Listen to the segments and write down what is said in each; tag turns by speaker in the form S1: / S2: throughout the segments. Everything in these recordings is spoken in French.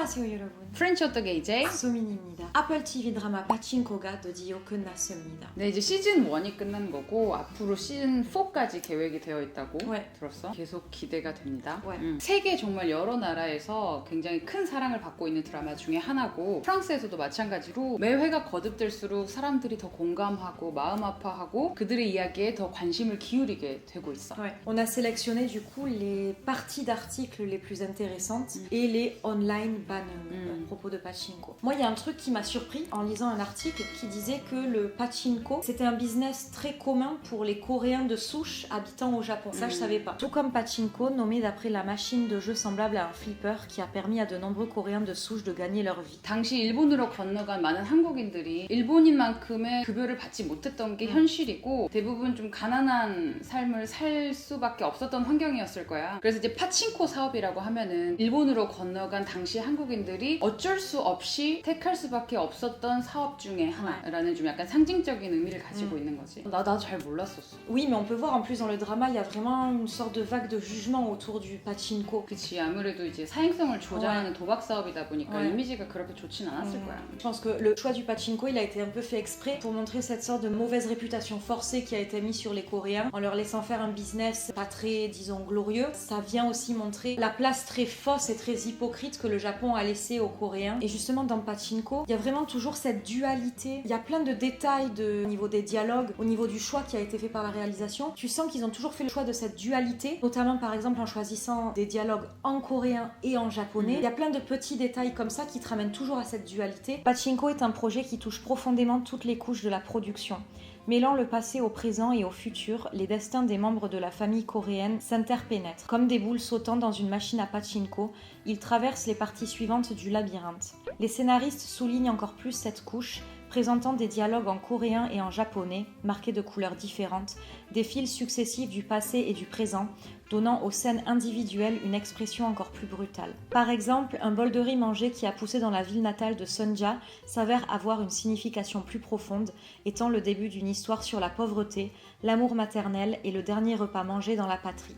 S1: 안녕하세요 여러분.
S2: 프렌치 어떻게 이제?
S1: 소민입니다. 애플 TV 드라마 파친코가 드디어 끝났습니다.
S2: 네, 이제 시즌 1이 끝난 거고 앞으로 시즌 4까지 계획이 되어 있다고
S1: 네.
S2: 들었어. 계속 기대가 됩니다.
S1: 네.
S2: 세계 정말 여러 나라에서 굉장히 큰 사랑을 받고 있는 드라마 중에 하나고 프랑스에서도 마찬가지로 매 회가 거듭될수록 사람들이 더 공감하고 마음 아파하고 그들의 이야기에 더 관심을 기울이게 되고 있어.
S1: Ouais. On a sélectionné du coup les parties d'articles les plus intéressantes et les online banners à propos de Pachinko. Moi, il y a un truc qui m'a surpris en lisant un article qui disait que le Pachinko, c'était un business très commun pour les Coréens de souche habitant au Japon. Ça, je savais pas. Tout comme Pachinko, nommé d'après la machine de jeu semblable à un flipper qui a permis à de nombreux Coréens de souche de gagner leur vie.
S2: 당시 일본으로 건너간 많은 한국인들이 일본인만큼의 급여를 받지 못했던 게 현실이고 대부분 좀 가난한 삶을 살 수밖에 없었던 환경이었을 거야. 그래서 이제 파친코 사업이라고 하면은 일본으로 건너간 당시 한국인들이 어쩔 수 없이 택할 수밖에 없었던 사업 중에 하나라는 좀 약간 상징적인 의미를 가지고 있는 거지. 나도 잘 몰랐었어.
S1: Oui, mais on peut voir en plus dans le drama, il y a vraiment une sorte de vague de jugement autour du Pachinko.
S2: 그치, 아무래도 이제 사행성을 조장하는 도박 사업이다 보니까
S1: Ouais.
S2: 이미지가 그렇게 좋진 않았을 거야.
S1: Je pense que le choix du Pachinko, il a été un peu fait exprès pour montrer cette sorte de mauvaise réputation forcée qui a été mise sur les Coréens en leur laissant faire un business pas très, disons, glorieux. Ça vient aussi montrer la place très fausse et très hypocrite que le Japon a laissée aux Coréens. Et justement, dans Pachinko, il y a vraiment toujours cette dualité. Il y a plein de détails au niveau des dialogues, au niveau du choix qui a été fait par la réalisation. Tu sens qu'ils ont toujours fait le choix de cette dualité, notamment par exemple en choisissant des dialogues en coréen et en japonais. Il y a plein de petits détails comme ça qui te ramènent toujours à cette dualité. Pachinko est un projet qui touche profondément toutes les couches de la production. Mêlant le passé au présent et au futur, les destins des membres de la famille coréenne s'interpénètrent. Comme des boules sautant dans une machine à pachinko, ils traversent les parties suivantes du labyrinthe. Les scénaristes soulignent encore plus cette couche, présentant des dialogues en coréen et en japonais, marqués de couleurs différentes, des fils successifs du passé et du présent, donnant aux scènes individuelles une expression encore plus brutale. Par exemple, un bol de riz mangé qui a poussé dans la ville natale de Sonja s'avère avoir une signification plus profonde, étant le début d'une histoire sur la pauvreté, l'amour maternel et le dernier repas mangé dans la patrie.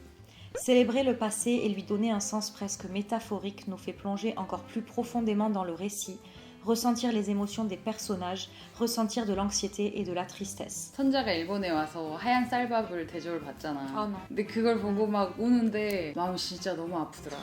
S1: Célébrer le passé et lui donner un sens presque métaphorique nous fait plonger encore plus profondément dans le récit, ressentir les émotions des personnages, ressentir de l'anxiété et de la tristesse.
S2: 선자가 일본에 와서 하얀 쌀밥을 대접을 받잖아.
S1: 아, 나.
S2: 근데 그걸 보고 막 우는데 마음이 진짜 너무 아프더라.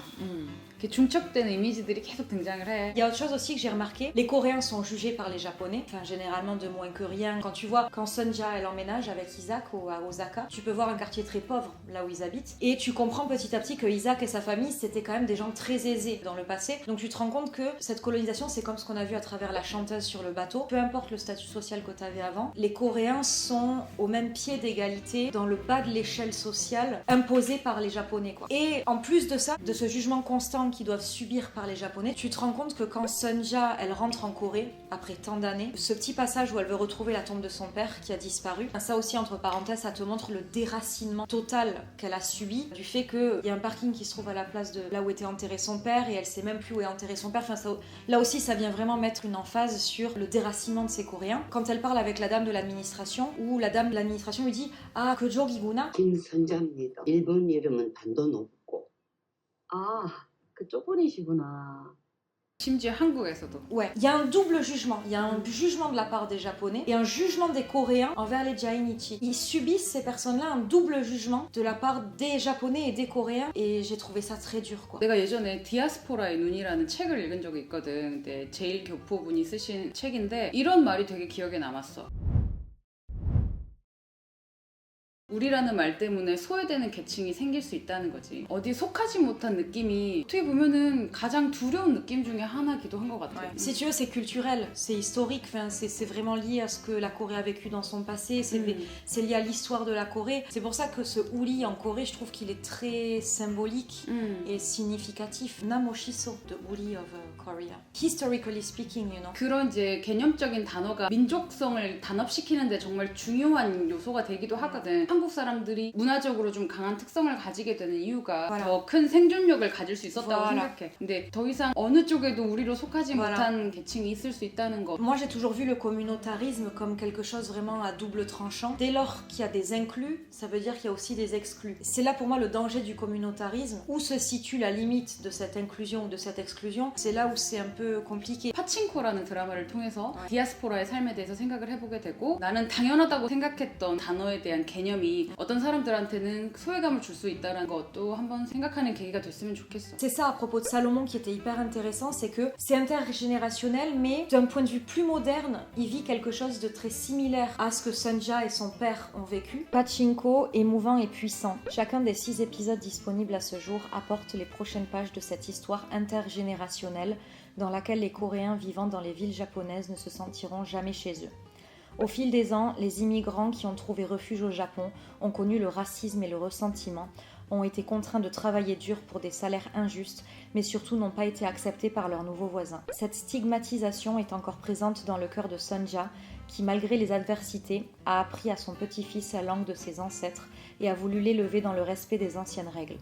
S2: 이렇게 중첩되는 이미지들이 계속 등장을 해.
S1: Il y a autre chose aussi que j'ai remarqué, les Coréens sont jugés par les Japonais, enfin généralement de moins que rien. Quand tu vois, quand Sonja elle emménage avec Isaac à Osaka, tu peux voir un quartier très pauvre là où ils habitent, et tu comprends petit à petit que Isaac et sa famille c'était quand même des gens très aisés dans le passé. Donc tu te rends compte que cette colonisation c'est comme ce qu'on a vu à travers la chanteuse sur le bateau. Peu importe le statut social que tu avais avant, les Coréens sont au même pied d'égalité dans le bas de l'échelle sociale imposée par les Japonais, quoi. Et en plus de ça, de ce jugement constant qu'ils doivent subir par les Japonais, tu te rends compte que quand Sonja elle rentre en Corée après tant d'années, ce petit passage où elle veut retrouver la tombe de son père qui a disparu, ça aussi entre parenthèses ça te montre le déracinement total qu'elle a subi du fait qu'il y a un parking qui se trouve à la place de là où était enterré son père et elle sait même plus où est enterré son père. Enfin, ça, là aussi ça vient vraiment mettre une emphase sur le déracinement de ces Coréens. Quand elle parle avec la dame de l'administration, où la dame de l'administration lui dit « Ah, 그쪽이구나 ».
S3: 김선자입니다. 일본 이름은 단도 높고. 아, 그쪽 분이시구나.
S2: 심지어 한국에서도.
S1: Ouais, il y a un double jugement. Il y a un jugement de la part des Japonais et un jugement des Coréens envers les Jainichi. Ils subissent, ces personnes-là, un double jugement de la part des Japonais et des Coréens et j'ai trouvé ça très dur, quoi.
S2: 내가 예전에 디아스포라의 눈이라는 책을 읽은 적이 있거든. 근데 제일 교포분이 쓰신 책인데 이런 말이 되게 기억에 남았어. 우리라는 말 때문에 소외되는 계층이 생길 수 있다는 거지. 어디 속하지 못한 느낌이 어떻게 보면은 가장 두려운 느낌 중에 하나기도 한 것 같아.
S1: Ouais. Si tu veux, c'est culturel, c'est historique, enfin, c'est vraiment lié à ce que la Corée a vécu dans son passé, c'est lié à l'histoire de la Corée. C'est pour ça que ce uli en Corée, je trouve qu'il est très symbolique et significatif. Namoshiso, the uli of Korea. Historically speaking, you know.
S2: 그런 이제 개념적인 단어가 민족성을 단합시키는데 정말 중요한 요소가 되기도 하거든. 한국 사람들이 문화적으로 좀 강한 특성을 가지게 되는 이유가
S1: Voilà.
S2: 더 큰 생존력을 가질 수 있었다고
S1: Voilà.
S2: 생각해. 근데 더 이상 어느 쪽에도 우리로 속하지
S1: Voilà.
S2: 못한 계층이 있을 수 있다는 거.
S1: Moi, j'ai toujours vu le communautarisme comme quelque chose vraiment à double tranchant. Dès lors qu'il y a des inclus, ça veut dire qu'il y a aussi des exclus. C'est là pour moi le danger du communautarisme. Où se situe la limite de cette inclusion ou de cette exclusion? C'est là où c'est un peu compliqué.
S2: 파친코라는 드라마를 통해서 디아스포라의 삶에 대해서 생각을 해보게 되고 나는 당연하다고 생각했던 단어에 대한 개념이 어떤 사람들한테는 소외감을 줄 수 있다는 것도 한번 생각하는 계기가 됐으면 좋겠어.
S1: C'est ça à propos de Salomon qui était hyper intéressant, c'est que c'est intergénérationnel, mais d'un point de vue plus moderne, il vit quelque chose de très similaire à ce que Sonja et son père ont vécu. Pachinko, émouvant et puissant. Chacun des 6 épisodes disponibles à ce jour apporte les prochaines pages de cette histoire intergénérationnelle dans laquelle les Coréens vivant dans les villes japonaises ne se sentiront jamais chez eux. Au fil des ans, les immigrants qui ont trouvé refuge au Japon ont connu le racisme et le ressentiment, ont été contraints de travailler dur pour des salaires injustes, mais surtout n'ont pas été acceptés par leurs nouveaux voisins. Cette stigmatisation est encore présente dans le cœur de Sonja, qui, malgré les adversités, a appris à son petit-fils la langue de ses ancêtres et a voulu l'élever dans le respect des anciennes règles.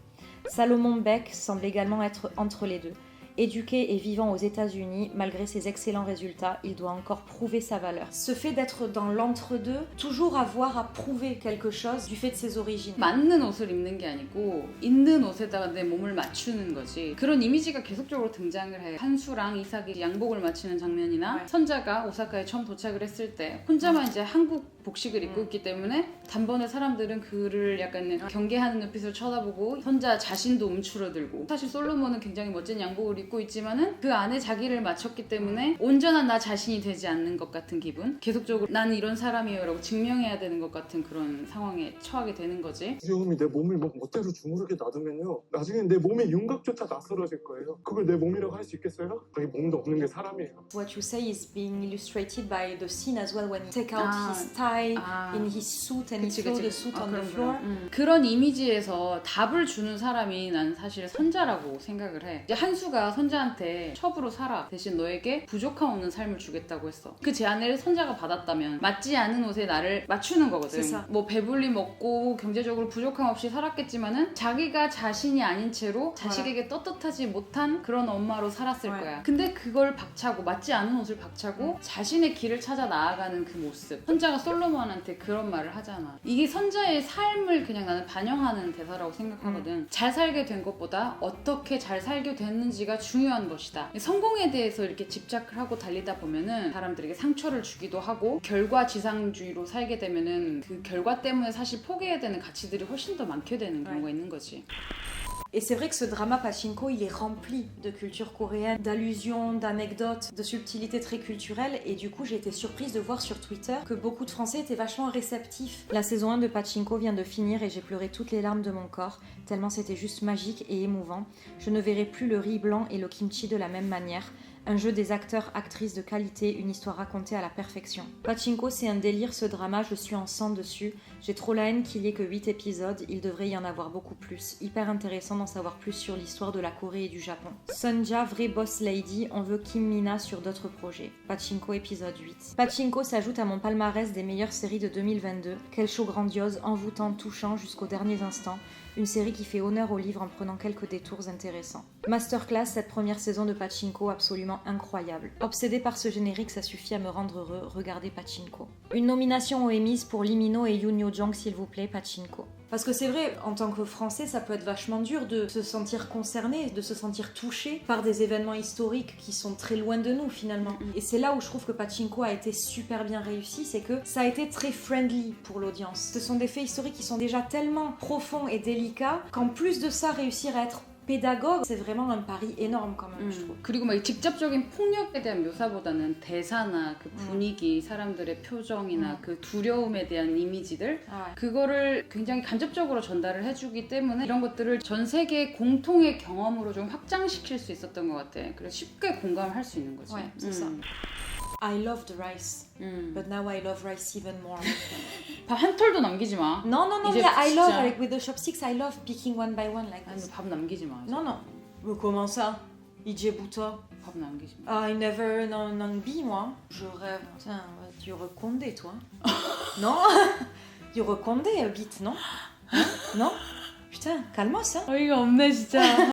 S1: Salomon Beck semble également être entre les deux. Éduqué et vivant aux États-Unis, malgré ses excellents résultats, il doit encore prouver sa valeur. Ce fait d'être dans l'entre-deux, toujours avoir à prouver quelque chose du fait de ses origines.
S2: 맞는 옷을 입는 게 아니고 있는 옷에다가 내 몸을 맞추는 거지. 그런 이미지가 계속적으로 등장을 해. 한수랑 이삭이 양복을 맞추는 장면이나
S1: 네.
S2: 선자가 오사카에 처음 도착을 했을 때 혼자만 이제 한국 복식을 입고 있기 때문에 단번에 사람들은 그를 약간 경계하는 눈빛으로 쳐다보고 선자 자신도 움츠러들고 사실 솔로몬은 굉장히 멋진 양복을 입고 있지만은 그 안에 자기를 맞췄기 때문에 온전한 나 자신이 되지 않는 것 같은 기분, 계속적으로 난 이런 사람이에요 라고 증명해야 되는 것 같은 그런 상황에 처하게 되는 거지.
S4: 두려움이 내 몸을 막 멋대로 주무르게 놔두면요 나중엔 내 몸의 윤곽조차 낯설어질 거예요. 그걸 내 몸이라고 할 수 있겠어요? 자기 몸도 없는 게 사람이에요.
S1: What you say is being illustrated by the scene as well when he take out his tie in his suit and he throw the suit on the floor.
S2: 그런 이미지에서 답을 주는 사람이 난 사실 선자라고 생각을 해. 이제 한수가 선자한테 첩으로 살아 대신 너에게 부족함 없는 삶을 주겠다고 했어. 그 제안을 선자가 받았다면 맞지 않은 옷에 나를 맞추는 거거든. 뭐 배불리 먹고 경제적으로 부족함 없이 살았겠지만은 자기가 자신이 아닌 채로 자식에게 떳떳하지 못한 그런 엄마로 살았을 거야. 근데 그걸 박차고 맞지 않은 옷을 박차고 자신의 길을 찾아 나아가는 그 모습. 선자가 솔로몬한테 그런 말을 하잖아. 이게 선자의 삶을 그냥 나는 반영하는 대사라고 생각하거든. 잘 살게 된 것보다 어떻게 잘 살게 됐는지가 중요한 것이다. 성공에 대해서 이렇게 집착을 하고 달리다 보면은 사람들에게 상처를 주기도 하고 결과지상주의로 살게 되면은 그 결과 때문에 사실 포기해야 되는 가치들이 훨씬 더 많게 되는 경우가 있는 거지.
S1: Et c'est vrai que ce drama Pachinko, il est rempli de culture coréenne, d'allusions, d'anecdotes, de subtilités très culturelles. Et du coup, j'ai été surprise de voir sur Twitter que beaucoup de Français étaient vachement réceptifs. La saison 1 de Pachinko vient de finir et j'ai pleuré toutes les larmes de mon corps, tellement c'était juste magique et émouvant. Je ne verrai plus le riz blanc et le kimchi de la même manière. Un jeu des acteurs-actrices de qualité, une histoire racontée à la perfection. Pachinko, c'est un délire ce drama, je suis en sang dessus. J'ai trop la haine qu'il y ait que 8 épisodes, il devrait y en avoir beaucoup plus. Hyper intéressant d'en savoir plus sur l'histoire de la Corée et du Japon. Sonja, vraie boss lady, on veut Kim Mina sur d'autres projets. Pachinko épisode 8. Pachinko s'ajoute à mon palmarès des meilleures séries de 2022. Quel show grandiose, envoûtant, touchant jusqu'aux derniers instants. Une série qui fait honneur au livre en prenant quelques détours intéressants. Masterclass, cette première saison de Pachinko, absolument incroyable. Obsédé par ce générique, ça suffit à me rendre heureux. Regardez Pachinko. Une nomination aux Emmys pour Lee Min-ho et Yoon Yo-jong, s'il vous plaît, Pachinko. Parce que c'est vrai, en tant que Français, ça peut être vachement dur de se sentir concerné, de se sentir touché par des événements historiques qui sont très loin de nous finalement. Et c'est là où je trouve que Pachinko a été super bien réussi, c'est que ça a été très friendly pour l'audience. Ce sont des faits historiques qui sont déjà tellement profonds et délicats qu'en plus de ça, réussir à être pédagogue, c'est vraiment un pari énorme quand même, je trouve.
S2: 그리고 막 직접적인 폭력에 대한 묘사보다는 대사나 그 분위기, 사람들의 표정이나 그 두려움에 대한 이미지들 그거를 굉장히 간접적으로 전달을 해주기 때문에 이런 것들을 전 세계 공통의 경험으로 좀 확장시킬 수 있었던 것 같아. 그래서 쉽게 공감을 할 수 있는 거지.
S1: Ouais, c'est ça. I love the rice, but now I love rice even more.
S2: 밥 한 톨도 남기지 마.
S1: Non, non, non,
S2: 이제
S1: yeah, I love,
S2: 진짜-
S1: like with the chopsticks, I love picking one by one like
S2: 아니
S1: this.
S2: 밥 남기지 마.
S1: Non, non. Mais comment ça? Ijebuta.
S2: 밥 남기지 마.
S1: I never non bi moi. Je rêve. Tiens, tu recondais toi. Non? Du Condé habite, non? Hein? Non? Putain, calmos, hein?
S2: 어이가 없네 진짜.